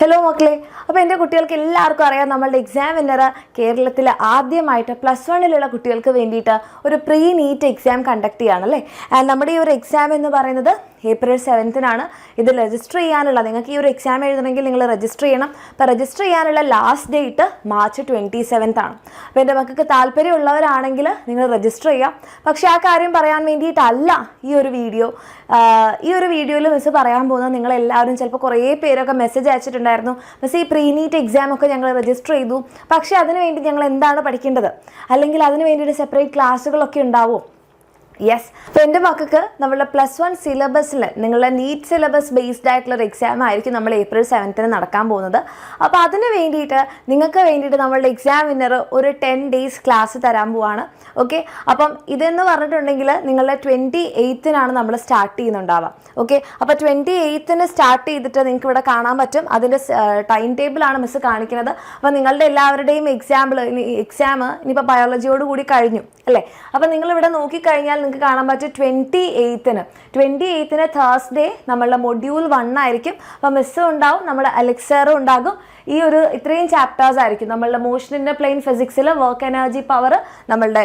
Hello മക്കളെ, അപ്പോൾ എൻ്റെ കുട്ടികൾക്ക് എല്ലാവർക്കും അറിയാം നമ്മളുടെ എക്സാം വിന്നർ കേരളത്തിൽ ആദ്യമായിട്ട് +1 കുട്ടികൾക്ക് വേണ്ടിയിട്ട് ഒരു പ്രീ നീറ്റ് എക്സാം കണ്ടക്ട് ചെയ്യുകയാണല്ലേ. നമ്മുടെ ഈ ഒരു എക്സാം എന്ന് പറയുന്നത് April 7 ഇത് രജിസ്റ്റർ ചെയ്യാനുള്ള, നിങ്ങൾക്ക് ഈ ഒരു എക്സാം എഴുതണമെങ്കിൽ നിങ്ങൾ രജിസ്റ്റർ ചെയ്യണം. അപ്പോൾ രജിസ്റ്റർ ചെയ്യാനുള്ള ലാസ്റ്റ് ഡേറ്റ് March 27 ആണ്. അപ്പോൾ എൻ്റെ മക്കൾക്ക് താല്പര്യമുള്ളവരാണെങ്കിൽ നിങ്ങൾ രജിസ്റ്റർ ചെയ്യാം. പക്ഷേ ആ കാര്യം പറയാൻ വേണ്ടിയിട്ടല്ല ഈ ഒരു വീഡിയോയിൽ മിസ് പറയാൻ പോകുന്നത്. നിങ്ങളെല്ലാവരും ചിലപ്പോൾ കുറേ പേരൊക്കെ മെസ്സേജ് അയച്ചിട്ടുണ്ടായിരുന്നു, മിസ് ഈ പ്രീ നീറ്റ് എക്സാം ഒക്കെ ഞങ്ങൾ രജിസ്റ്റർ ചെയ്തു, പക്ഷേ അതിന് വേണ്ടി ഞങ്ങൾ എന്താണ് പഠിക്കേണ്ടത്, അല്ലെങ്കിൽ അതിന് വേണ്ടിയിട്ട് സെപ്പറേറ്റ് ക്ലാസ്സുകളൊക്കെ ഉണ്ടാവുമോ? യെസ്. അപ്പോൾ എൻ്റെ മക്കൾക്ക് നമ്മളുടെ +1 സിലബസിൽ നിങ്ങളുടെ നീറ്റ് സിലബസ് ബേസ്ഡ് ആയിട്ടുള്ളൊരു എക്സാം ആയിരിക്കും നമ്മൾ April 7 നടക്കാൻ പോകുന്നത്. അപ്പോൾ അതിന് വേണ്ടിയിട്ട് നിങ്ങൾക്ക് വേണ്ടിയിട്ട് നമ്മളുടെ എക്സാം വിന്നർ ഒരു 10 days ക്ലാസ് തരാൻ പോവാണ്. ഓക്കെ, അപ്പം ഇതെന്ന് പറഞ്ഞിട്ടുണ്ടെങ്കിൽ നിങ്ങളുടെ 28 നമ്മൾ സ്റ്റാർട്ട് ചെയ്യുന്നുണ്ടാവാം. ഓക്കെ, അപ്പോൾ 28 സ്റ്റാർട്ട് ചെയ്തിട്ട് നിങ്ങൾക്ക് ഇവിടെ കാണാൻ പറ്റും. അതിൻ്റെ ടൈം ടേബിളാണ് മിസ് കാണിക്കുന്നത്. അപ്പോൾ നിങ്ങളുടെ എല്ലാവരുടെയും എക്സാം ഇനിയിപ്പോൾ ബയോളജിയോട് കൂടി കഴിഞ്ഞു അല്ലേ. അപ്പോൾ നിങ്ങളിവിടെ നോക്കിക്കഴിഞ്ഞാൽ നിങ്ങൾക്ക് കാണാൻ പറ്റും 28 Thursday നമ്മളുടെ മൊഡ്യൂൾ 1 ആയിരിക്കും. അപ്പോൾ മിസ്സും ഉണ്ടാവും, നമ്മുടെ അലക്സറും ഉണ്ടാകും. ഈ ഒരു ഇത്രയും ചാപ്റ്റേഴ്സ് ആയിരിക്കും നമ്മളുടെ മോഷൻ ഇൻ പ്ലെയിൻ ഫിസിക്സിൽ, വർക്ക് എനർജി പവർ നമ്മളുടെ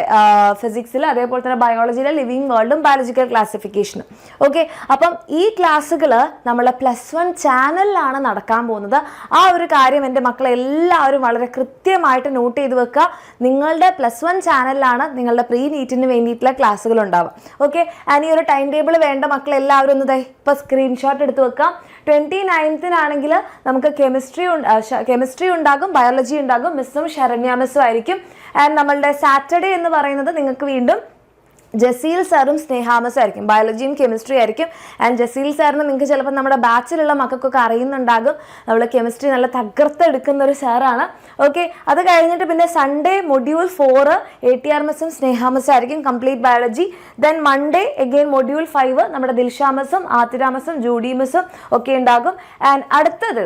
ഫിസിക്സിൽ, അതേപോലെ തന്നെ ബയോളജിയിലെ ലിവിങ് വേൾഡും ബയോളജിക്കൽ ക്ലാസിഫിക്കേഷനും. ഓക്കെ, അപ്പം ഈ ക്ലാസ്സുകൾ നമ്മളെ +1 ചാനലിലാണ് നടക്കാൻ പോകുന്നത്. ആ ഒരു കാര്യം എൻ്റെ മക്കളെല്ലാവരും വളരെ കൃത്യമായിട്ട് നോട്ട് ചെയ്ത് വെക്കുക. നിങ്ങളുടെ +1 ചാനലിലാണ് നിങ്ങളുടെ പ്രീ നീറ്റിന് വേണ്ടിയിട്ടുള്ള ക്ലാസ്സുകൾ ഉണ്ടാവുക. ഓക്കെ, ആൻഡ് ഈ ഒരു ടൈം ടേബിൾ വേണ്ട മക്കളെല്ലാവരും ഒന്ന് ഇപ്പോൾ സ്ക്രീൻഷോട്ട് എടുത്ത് വെക്കാം. 29 നമുക്ക് കെമിസ്ട്രി ഉണ്ടാകും, ബയോളജി ഉണ്ടാകും, മിസ്സും ശരണ്യ മിസ്സും ആയിരിക്കും. ആൻഡ് നമ്മളുടെ സാറ്റർഡേ എന്ന് പറയുന്നത് നിങ്ങൾക്ക് വീണ്ടും ജസീൽ സാറും സ്നേഹാമസും ആയിരിക്കും. ബയോളജിയും കെമിസ്ട്രി ആയിരിക്കും. ആൻഡ് ജസീൽ സാറിന് നിങ്ങൾക്ക് ചിലപ്പോൾ നമ്മുടെ ബാച്ചിലുള്ള മക്കൾക്കൊക്കെ അറിയുന്നുണ്ടാകും. നമ്മൾ കെമിസ്ട്രി നല്ല തകർത്തെടുക്കുന്ന ഒരു സാറാണ്. ഓക്കെ, അത് കഴിഞ്ഞിട്ട് പിന്നെ സൺഡേ മൊഡ്യൂൾ 4 ATR മിസ്സും സ്നേഹാമസും ആയിരിക്കും, complete biology. Then Monday again module 5 നമ്മുടെ ദിൽഷാമസും ആതിരാമസും ജൂഡി മിസ്സും ഒക്കെ ഉണ്ടാകും. ആൻഡ് അടുത്തത്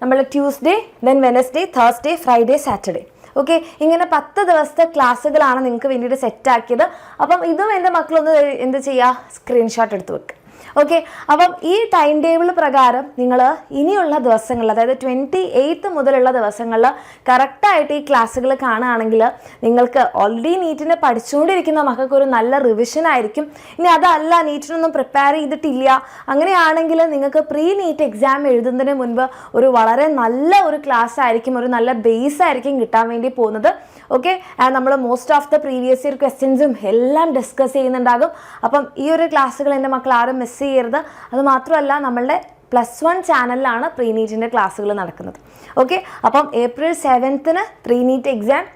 നമ്മൾ Tuesday, then Wednesday, Thursday, Friday, Saturday. Okay, ഇങ്ങനെ 10 ദിവസത്തെ ക്ലാസ്സുകളാണ് നിങ്ങൾക്ക് വേണ്ടിയിട്ട് സെറ്റാക്കിയത്. അപ്പം ഇതും എൻ്റെ മക്കളൊന്ന് എന്ത് ചെയ്യുക, സ്ക്രീൻഷോട്ട് എടുത്ത് വെക്കുക. ഓക്കെ, അപ്പം ഈ ടൈം ടേബിൾ പ്രകാരം നിങ്ങൾ ഇനിയുള്ള ദിവസങ്ങളിൽ, അതായത് 28 മുതലുള്ള ദിവസങ്ങളിൽ കറക്റ്റായിട്ട് ഈ ക്ലാസ്സുകൾ കാണുകയാണെങ്കിൽ നിങ്ങൾക്ക് ഓൾറെഡി നീറ്റിനെ പഠിച്ചുകൊണ്ടിരിക്കുന്ന മക്കൾക്ക് ഒരു നല്ല റിവിഷൻ ആയിരിക്കും. ഇനി അതല്ല, നീറ്റിനൊന്നും പ്രിപ്പയർ ചെയ്തിട്ടില്ല, അങ്ങനെയാണെങ്കിൽ നിങ്ങൾക്ക് പ്രീ നീറ്റ് എക്സാം എഴുതുന്നതിന് മുൻപ് ഒരു വളരെ നല്ല ഒരു ക്ലാസ് ആയിരിക്കും, ഒരു നല്ല ബേസ് ആയിരിക്കും കിട്ടാൻ വേണ്ടി പോകുന്നത്. ഓക്കെ, നമ്മൾ most of the previous year ക്വസ്റ്റ്യൻസും എല്ലാം ഡിസ്കസ് ചെയ്യുന്നുണ്ടാകും. അപ്പം ഈ ഒരു ക്ലാസ്സുകൾ എൻ്റെ മക്കൾ ആരും മിസ് ചെയ്യരുത്. അത് മാത്രമല്ല നമ്മളുടെ +1 ചാനലിലാണ് പ്രീ നീറ്റിൻ്റെ ക്ലാസ്സുകൾ നടക്കുന്നത്. ഓക്കെ, അപ്പം April 7 pre NEET exam.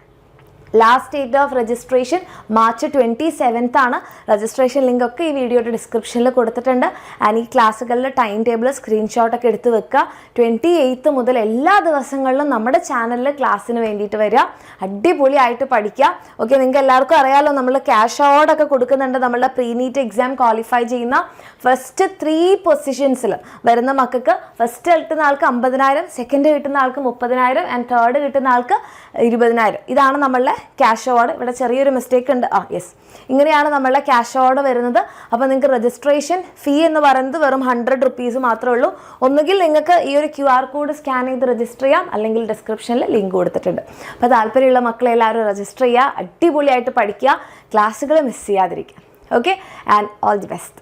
Last date of registration March 27 registration link ഒക്കെ ഈ വീഡിയോയുടെ ഡിസ്ക്രിപ്ഷനിൽ കൊടുത്തിട്ടുണ്ട്. ആൻഡ് ഈ ക്ലാസ്സുകളിലെ ടൈം ടേബിൾ സ്ക്രീൻഷോട്ടൊക്കെ എടുത്ത് വെക്കുക. 28 മുതൽ എല്ലാ ദിവസങ്ങളിലും നമ്മുടെ ചാനലിൽ ക്ലാസ്സിന് വേണ്ടിയിട്ട് വരിക, അടിപൊളിയായിട്ട് പഠിക്കുക. ഓക്കെ, നിങ്ങൾക്ക് എല്ലാവർക്കും അറിയാമല്ലോ നമ്മൾ ക്യാഷ് അവാർഡൊക്കെ കൊടുക്കുന്നുണ്ട്. നമ്മളുടെ പ്രീ നീറ്റ് എക്സാം ക്വാളിഫൈ ചെയ്യുന്ന ഫസ്റ്റ് 3 പൊസിഷൻസിൽ വരുന്ന മക്കൾക്ക് ഫസ്റ്റ് കിട്ടുന്ന ആൾക്ക് 50,000, സെക്കൻഡ് കിട്ടുന്ന ആൾക്ക് 30,000, ആൻഡ് തേർഡ് കിട്ടുന്ന ആൾക്ക് 20,000. ഇതാണ് നമ്മളുടെ ക്യാഷ് അവാർഡ്. ഇവിടെ ചെറിയൊരു മിസ്റ്റേക്ക് ഉണ്ട്. യെസ്, ഇങ്ങനെയാണ് നമ്മളുടെ ക്യാഷ് അവാർഡ് വരുന്നത്. അപ്പോൾ നിങ്ങൾക്ക് രജിസ്ട്രേഷൻ ഫീ എന്ന് പറയുന്നത് വെറും 100 rupees മാത്രമേ ഉള്ളൂ. ഒന്നുകിൽ നിങ്ങൾക്ക് ഈ ഒരു QR കോഡ് സ്കാൻ ചെയ്ത് രജിസ്റ്റർ ചെയ്യാം, അല്ലെങ്കിൽ ഡിസ്ക്രിപ്ഷനിൽ ലിങ്ക് കൊടുത്തിട്ടുണ്ട്. അപ്പോൾ താല്പര്യമുള്ള മക്കളെല്ലാവരും രജിസ്റ്റർ ചെയ്യുക, അടിപൊളിയായിട്ട് പഠിക്കുക, ക്ലാസ്സുകൾ മിസ് ചെയ്യാതിരിക്കുക. Okay, and all the best.